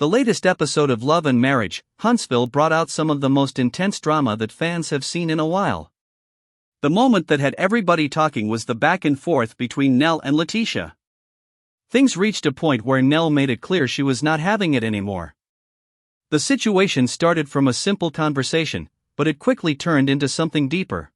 The latest episode of Love and Marriage, Huntsville brought out some of the most intense drama that fans have seen in a while. The moment that had everybody talking was the back and forth between Nell and Letitia. Things reached a point where Nell made it clear she was not having it anymore. The situation started from a simple conversation, but it quickly turned into something deeper.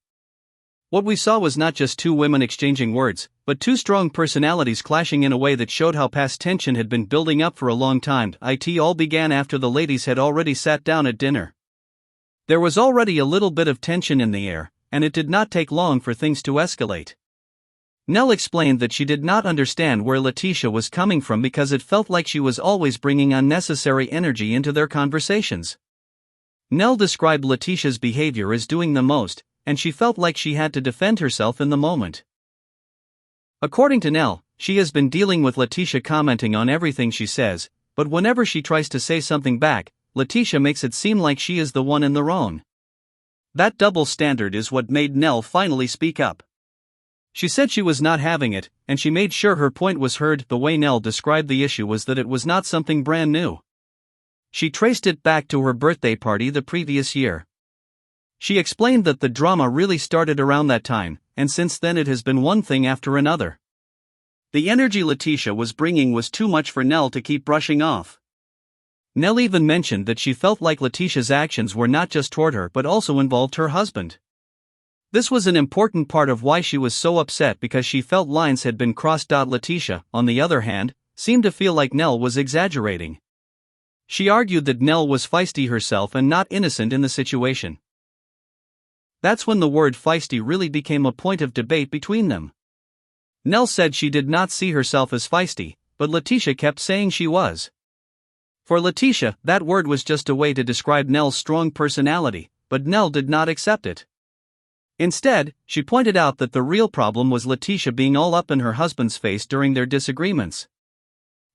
What we saw was not just two women exchanging words, but two strong personalities clashing in a way that showed how past tension had been building up for a long time. It all began after the ladies had already sat down at dinner. There was already a little bit of tension in the air, and it did not take long for things to escalate. Nell explained that she did not understand where Letitia was coming from because it felt like she was always bringing unnecessary energy into their conversations. Nell described Letitia's behavior as doing the most, and she felt like she had to defend herself in the moment. According to Nell, she has been dealing with Letitia commenting on everything she says, but whenever she tries to say something back, Letitia makes it seem like she is the one in the wrong. That double standard is what made Nell finally speak up. She said she was not having it, and she made sure her point was heard. The way Nell described the issue was that it was not something brand new. She traced it back to her birthday party the previous year. She explained that the drama really started around that time, and since then it has been one thing after another. The energy Letitia was bringing was too much for Nell to keep brushing off. Nell even mentioned that she felt like Letitia's actions were not just toward her but also involved her husband. This was an important part of why she was so upset because she felt lines had been crossed. Letitia, on the other hand, seemed to feel like Nell was exaggerating. She argued that Nell was feisty herself and not innocent in the situation. That's when the word feisty really became a point of debate between them. Nell said she did not see herself as feisty, but Letitia kept saying she was. For Letitia, that word was just a way to describe Nell's strong personality, but Nell did not accept it. Instead, she pointed out that the real problem was Letitia being all up in her husband's face during their disagreements.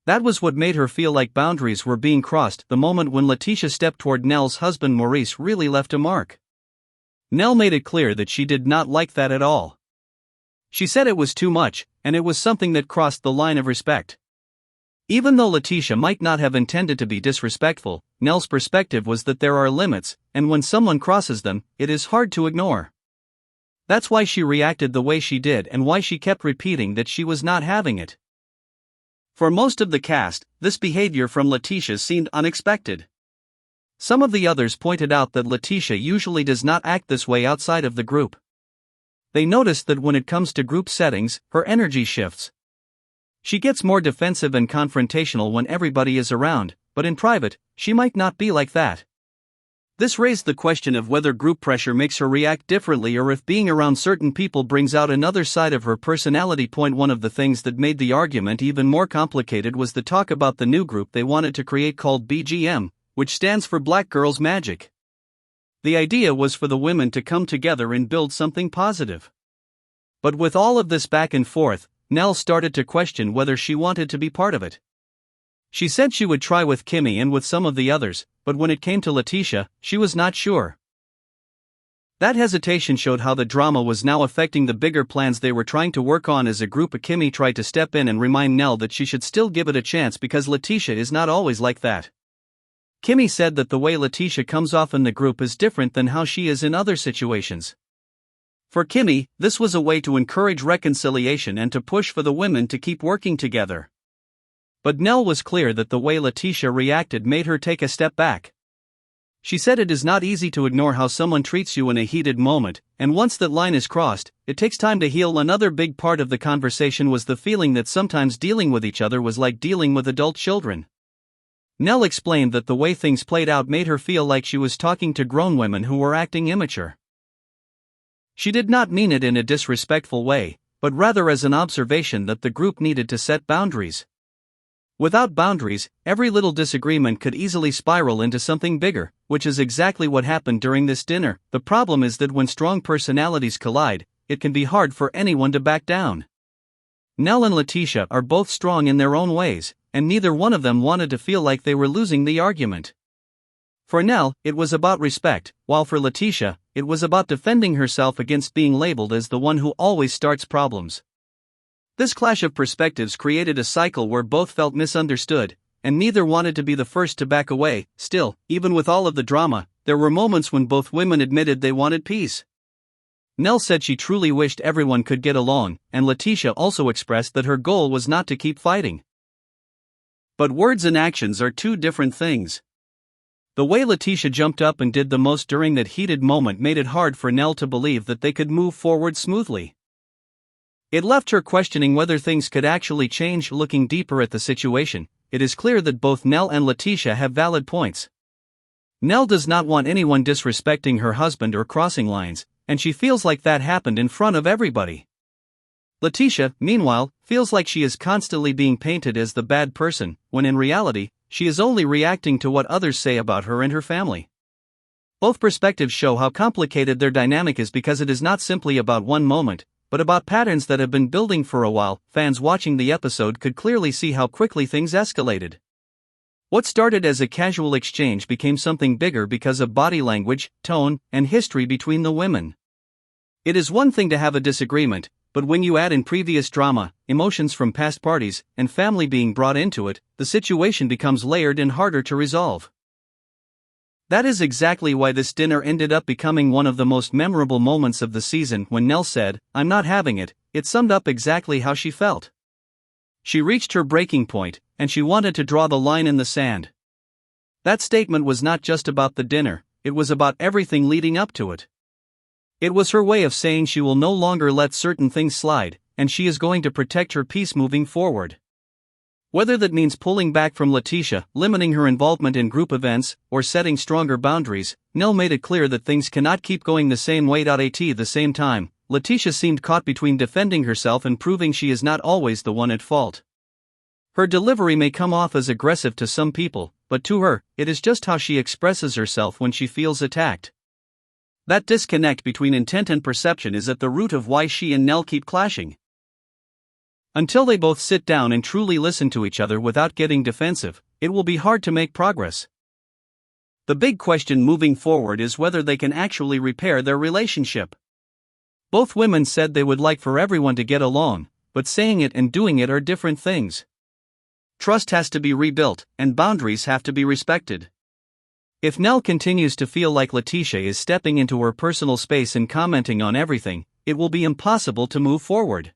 That was what made her feel like boundaries were being crossed. The moment when Letitia stepped toward Nell's husband Maurice really left a mark. Nell made it clear that she did not like that at all. She said it was too much, and it was something that crossed the line of respect. Even though Letitia might not have intended to be disrespectful, Nell's perspective was that there are limits, and when someone crosses them, it is hard to ignore. That's why she reacted the way she did and why she kept repeating that she was not having it. For most of the cast, this behavior from Letitia seemed unexpected. Some of the others pointed out that Letitia usually does not act this way outside of the group. They noticed that when it comes to group settings, her energy shifts. She gets more defensive and confrontational when everybody is around, but in private, she might not be like that. This raised the question of whether group pressure makes her react differently or if being around certain people brings out another side of her personality. One of the things that made the argument even more complicated was the talk about the new group they wanted to create called BGM, which stands for Black Girls Magic. The idea was for the women to come together and build something positive. But with all of this back and forth, Nell started to question whether she wanted to be part of it. She said she would try with Kimmy and with some of the others, but when it came to Letitia, she was not sure. That hesitation showed how the drama was now affecting the bigger plans they were trying to work on as a group. Kimmy tried to step in and remind Nell that she should still give it a chance because Letitia is not always like that. Kimmy said that the way Letitia comes off in the group is different than how she is in other situations. For Kimmy, this was a way to encourage reconciliation and to push for the women to keep working together. But Nell was clear that the way Letitia reacted made her take a step back. She said it is not easy to ignore how someone treats you in a heated moment, and once that line is crossed, it takes time to heal. Another big part of the conversation was the feeling that sometimes dealing with each other was like dealing with adult children. Nell explained that the way things played out made her feel like she was talking to grown women who were acting immature. She did not mean it in a disrespectful way, but rather as an observation that the group needed to set boundaries. Without boundaries, every little disagreement could easily spiral into something bigger, which is exactly what happened during this dinner. The problem is that when strong personalities collide, it can be hard for anyone to back down. Nell and Letitia are both strong in their own ways, and neither one of them wanted to feel like they were losing the argument. For Nell, it was about respect, while for Letitia, it was about defending herself against being labeled as the one who always starts problems. This clash of perspectives created a cycle where both felt misunderstood, and neither wanted to be the first to back away. Still, even with all of the drama, there were moments when both women admitted they wanted peace. Nell said she truly wished everyone could get along, and Letitia also expressed that her goal was not to keep fighting. But words and actions are two different things. The way Letitia jumped up and did the most during that heated moment made it hard for Nell to believe that they could move forward smoothly. It left her questioning whether things could actually change. Looking deeper at the situation, it is clear that both Nell and Letitia have valid points. Nell does not want anyone disrespecting her husband or crossing lines, and she feels like that happened in front of everybody. Letitia, meanwhile, feels like she is constantly being painted as the bad person, when in reality, she is only reacting to what others say about her and her family. Both perspectives show how complicated their dynamic is because it is not simply about one moment, but about patterns that have been building for a while. Fans watching the episode could clearly see how quickly things escalated. What started as a casual exchange became something bigger because of body language, tone, and history between the women. It is one thing to have a disagreement, but when you add in previous drama, emotions from past parties, and family being brought into it, the situation becomes layered and harder to resolve. That is exactly why this dinner ended up becoming one of the most memorable moments of the season. When Nell said, "I'm not having it," it summed up exactly how she felt. She reached her breaking point, and she wanted to draw the line in the sand. That statement was not just about the dinner, it was about everything leading up to it. It was her way of saying she will no longer let certain things slide, and she is going to protect her peace moving forward. Whether that means pulling back from Letitia, limiting her involvement in group events, or setting stronger boundaries, Nell made it clear that things cannot keep going the same way. At the same time, Letitia seemed caught between defending herself and proving she is not always the one at fault. Her delivery may come off as aggressive to some people, but to her, it is just how she expresses herself when she feels attacked. That disconnect between intent and perception is at the root of why she and Nell keep clashing. Until they both sit down and truly listen to each other without getting defensive, it will be hard to make progress. The big question moving forward is whether they can actually repair their relationship. Both women said they would like for everyone to get along, but saying it and doing it are different things. Trust has to be rebuilt, and boundaries have to be respected. If Nell continues to feel like Letitia is stepping into her personal space and commenting on everything, it will be impossible to move forward.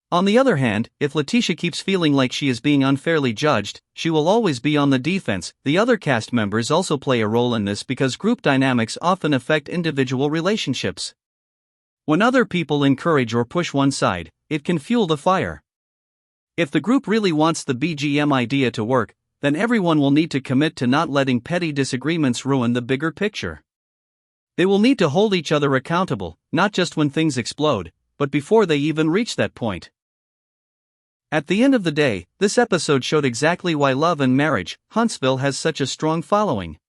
On the other hand, if Letitia keeps feeling like she is being unfairly judged, she will always be on the defense. The other cast members also play a role in this because group dynamics often affect individual relationships. When other people encourage or push one side, it can fuel the fire. If the group really wants the BGM idea to work, then everyone will need to commit to not letting petty disagreements ruin the bigger picture. They will need to hold each other accountable, not just when things explode, but before they even reach that point. At the end of the day, this episode showed exactly why Love and Marriage, Huntsville has such a strong following.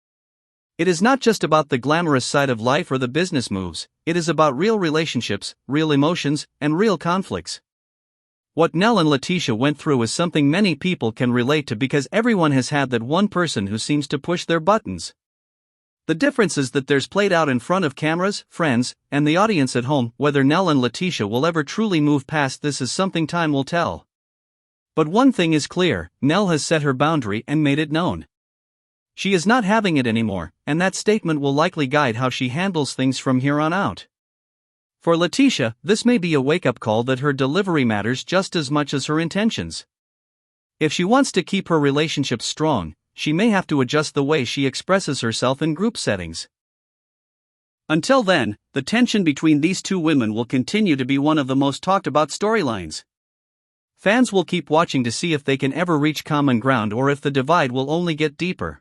It is not just about the glamorous side of life or the business moves, it is about real relationships, real emotions, and real conflicts. What Nell and Letitia went through is something many people can relate to because everyone has had that one person who seems to push their buttons. The difference is that theirs played out in front of cameras, friends, and the audience at home. Whether Nell and Letitia will ever truly move past this is something time will tell. But one thing is clear, Nell has set her boundary and made it known. She is not having it anymore, and that statement will likely guide how she handles things from here on out. For Letitia, this may be a wake-up call that her delivery matters just as much as her intentions. If she wants to keep her relationship strong, she may have to adjust the way she expresses herself in group settings. Until then, the tension between these two women will continue to be one of the most talked about storylines. Fans will keep watching to see if they can ever reach common ground or if the divide will only get deeper.